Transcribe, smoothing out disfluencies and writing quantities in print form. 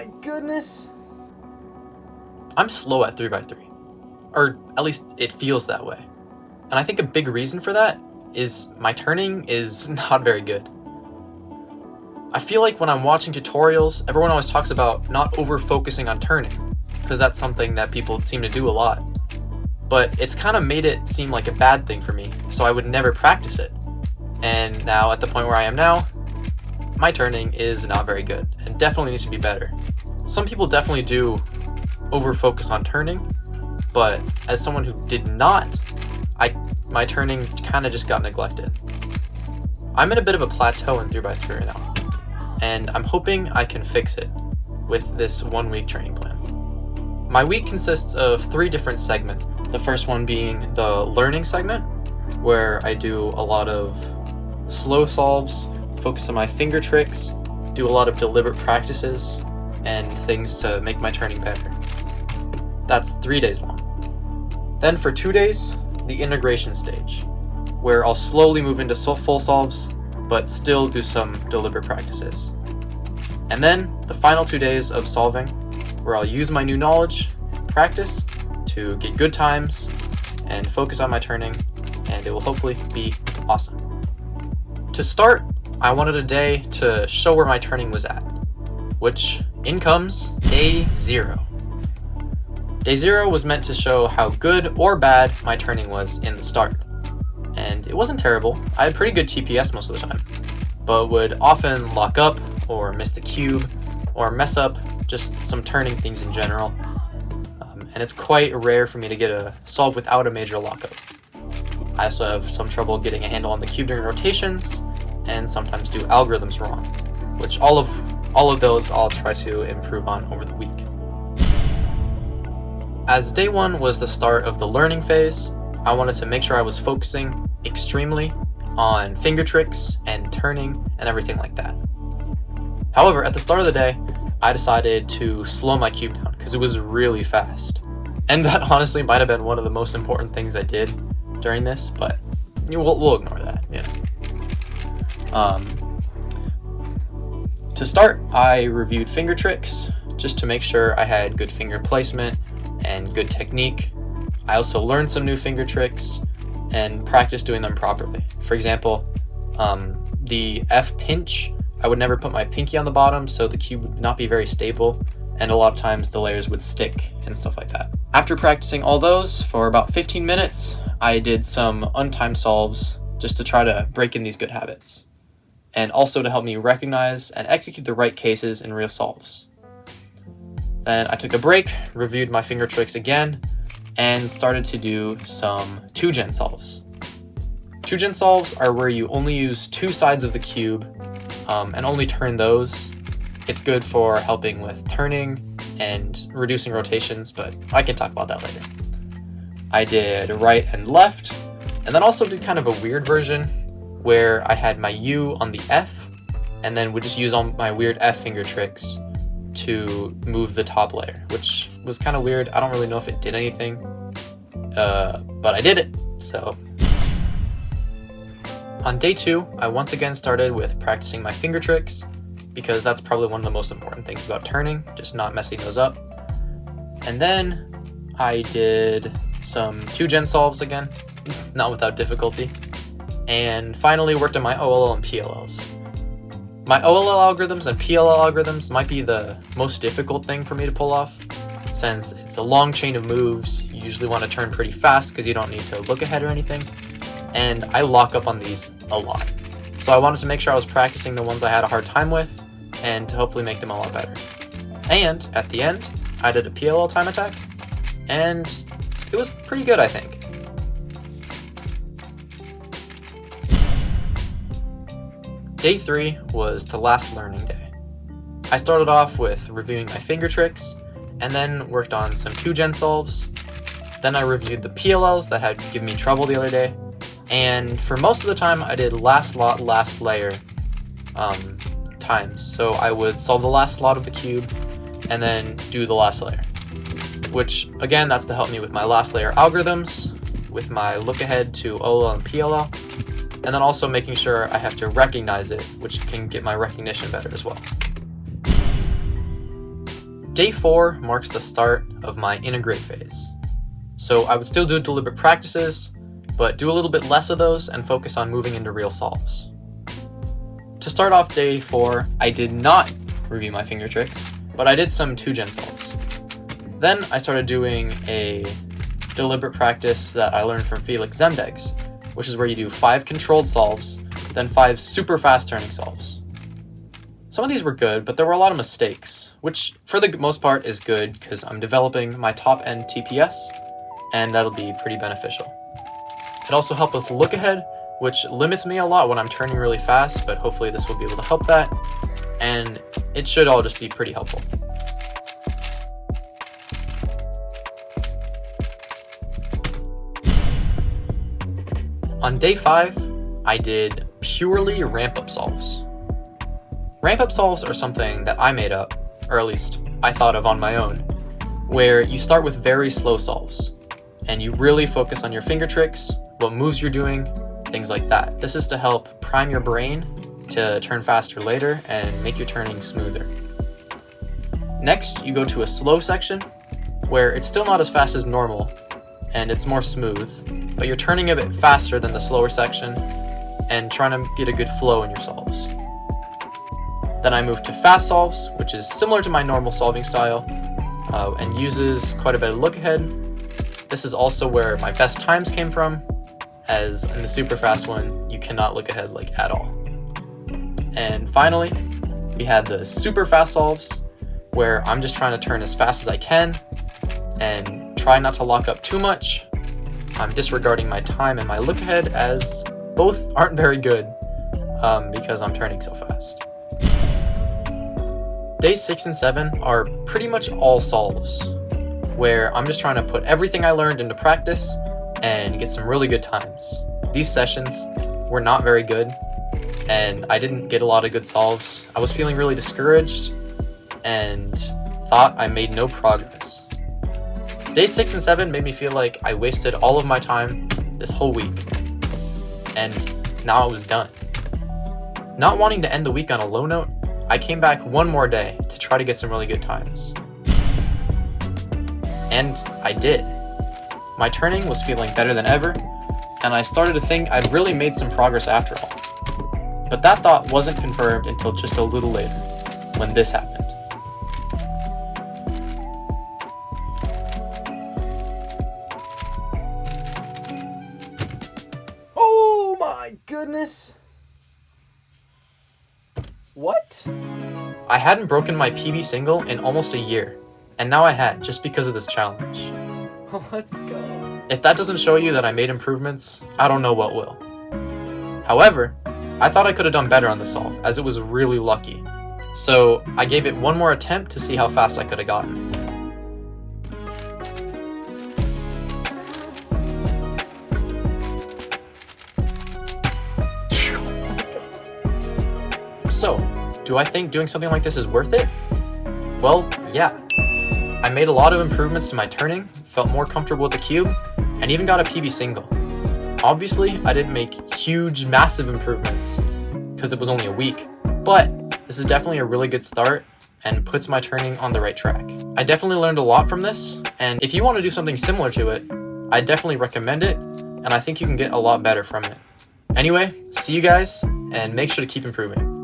my goodness. I'm slow at 3x3, or at least it feels that way. And I think a big reason for that is my turning is not very good. I feel like when I'm watching tutorials, everyone always talks about not over-focusing on turning, because that's something that people seem to do a lot. But it's kind of made it seem like a bad thing for me, so I would never practice it. And now, at the point where I am now, my turning is not very good, and definitely needs to be better. Some people definitely do over-focus on turning, but as someone who did not, my turning kind of just got neglected. I'm in a bit of a plateau in 3x3 right now, and I'm hoping I can fix it with this 1 week training plan. My week consists of 3 different segments. The first one being the learning segment, where I do a lot of slow solves, focus on my finger tricks, do a lot of deliberate practices, and things to make my turning better. That's 3 days long. Then for 2 days, the integration stage, where I'll slowly move into full solves, but still do some deliberate practices. And then the final 2 days of solving, where I'll use my new knowledge, practice, to get good times, and focus on my turning, and it will hopefully be awesome. To start, I wanted a day to show where my turning was at, which in comes day 0. Day 0 was meant to show how good or bad my turning was in the start. And it wasn't terrible. I had pretty good TPS most of the time, but would often lock up or miss the cube or mess up just some turning things in general. And it's quite rare for me to get a solve without a major lockup. I also have some trouble getting a handle on the cube during rotations, and sometimes do algorithms wrong, which all of those I'll try to improve on over the week. As day 1 was the start of the learning phase, I wanted to make sure I was focusing extremely on finger tricks and turning and everything like that. However, at the start of the day, I decided to slow my cube down because it was really fast. And that honestly might have been one of the most important things I did during this, but we'll ignore that. To start, I reviewed finger tricks just to make sure I had good finger placement and good technique. I also learned some new finger tricks and practiced doing them properly. For example, the F pinch, I would never put my pinky on the bottom, so the cube would not be very stable, and a lot of times the layers would stick and stuff like that. After practicing all those for about 15 minutes, I did some untimed solves just to try to break in these good habits, and also to help me recognize and execute the right cases in real solves. Then I took a break, reviewed my finger tricks again, and started to do some 2-gen solves. 2-gen solves are where you only use 2 sides of the cube and only turn those. It's good for helping with turning and reducing rotations, but I can talk about that later. I did right and left, and then also did kind of a weird version where I had my U on the F, and then would just use all my weird F finger tricks to move the top layer, which was kind of weird. I don't really know if it did anything, but I did it, so. On day 2, I once again started with practicing my finger tricks, because that's probably one of the most important things about turning, just not messing those up. And then I did some 2-gen solves again, not without difficulty, and finally worked on my OLL and PLLs. My OLL algorithms and PLL algorithms might be the most difficult thing for me to pull off, since it's a long chain of moves. You usually want to turn pretty fast because you don't need to look ahead or anything, and I lock up on these a lot. So I wanted to make sure I was practicing the ones I had a hard time with, and to hopefully make them a lot better. And at the end, I did a PLL time attack, and it was pretty good, I think. Day 3 was the last learning day. I started off with reviewing my finger tricks, and then worked on some 2-gen solves. Then I reviewed the PLLs that had given me trouble the other day, and for most of the time I did last lot, last layer times. So I would solve the last slot of the cube, and then do the last layer. Which, again, that's to help me with my last layer algorithms, with my look ahead to OLL and PLL, and then also making sure I have to recognize it, which can get my recognition better as well. Day 4 marks the start of my integrate phase. So I would still do deliberate practices, but do a little bit less of those and focus on moving into real solves. To start off day 4, I did not review my finger tricks, but I did some 2-gen solves. Then I started doing a deliberate practice that I learned from Felix Zemdegs, which is where you do 5 controlled solves, then 5 super fast turning solves. Some of these were good, but there were a lot of mistakes, which for the most part is good because I'm developing my top-end TPS, and that'll be pretty beneficial. It also helped with look ahead, which limits me a lot when I'm turning really fast, but hopefully this will be able to help that, and it should all just be pretty helpful. On day 5, I did purely ramp-up solves. Ramp-up solves are something that I made up, or at least I thought of on my own, where you start with very slow solves, and you really focus on your finger tricks, what moves you're doing, things like that. This is to help prime your brain to turn faster later and make your turning smoother. Next, you go to a slow section, where it's still not as fast as normal, and it's more smooth, but you're turning a bit faster than the slower section, and trying to get a good flow in your solves. Then I moved to fast solves, which is similar to my normal solving style, and uses quite a bit of look ahead. This is also where my best times came from, as in the super fast one, you cannot look ahead like at all. And finally, we had the super fast solves, where I'm just trying to turn as fast as I can, and try not to lock up too much. I'm disregarding my time and my look ahead, as both aren't very good, because I'm turning so fast. Days 6 and 7 are pretty much all solves, where I'm just trying to put everything I learned into practice and get some really good times. These sessions were not very good, and I didn't get a lot of good solves. I was feeling really discouraged and thought I made no progress. Days 6 and 7 made me feel like I wasted all of my time this whole week, and now it was done. Not wanting to end the week on a low note, I came back one more day to try to get some really good times. And I did. My turning was feeling better than ever, and I started to think I'd really made some progress after all. But that thought wasn't confirmed until just a little later, when this happened. Oh my goodness! What? I hadn't broken my PB single in almost a year, and now I had, just because of this challenge. Let's go. If that doesn't show you that I made improvements, I don't know what will. However, I thought I could have done better on the solve, as it was really lucky. So I gave it one more attempt to see how fast I could have gotten. So, do I think doing something like this is worth it? Well, yeah. I made a lot of improvements to my turning, felt more comfortable with the cube, and even got a PB single. Obviously, I didn't make huge, massive improvements, because it was only a week, but this is definitely a really good start, and puts my turning on the right track. I definitely learned a lot from this, and if you want to do something similar to it, I definitely recommend it, and I think you can get a lot better from it. Anyway, see you guys, and make sure to keep improving.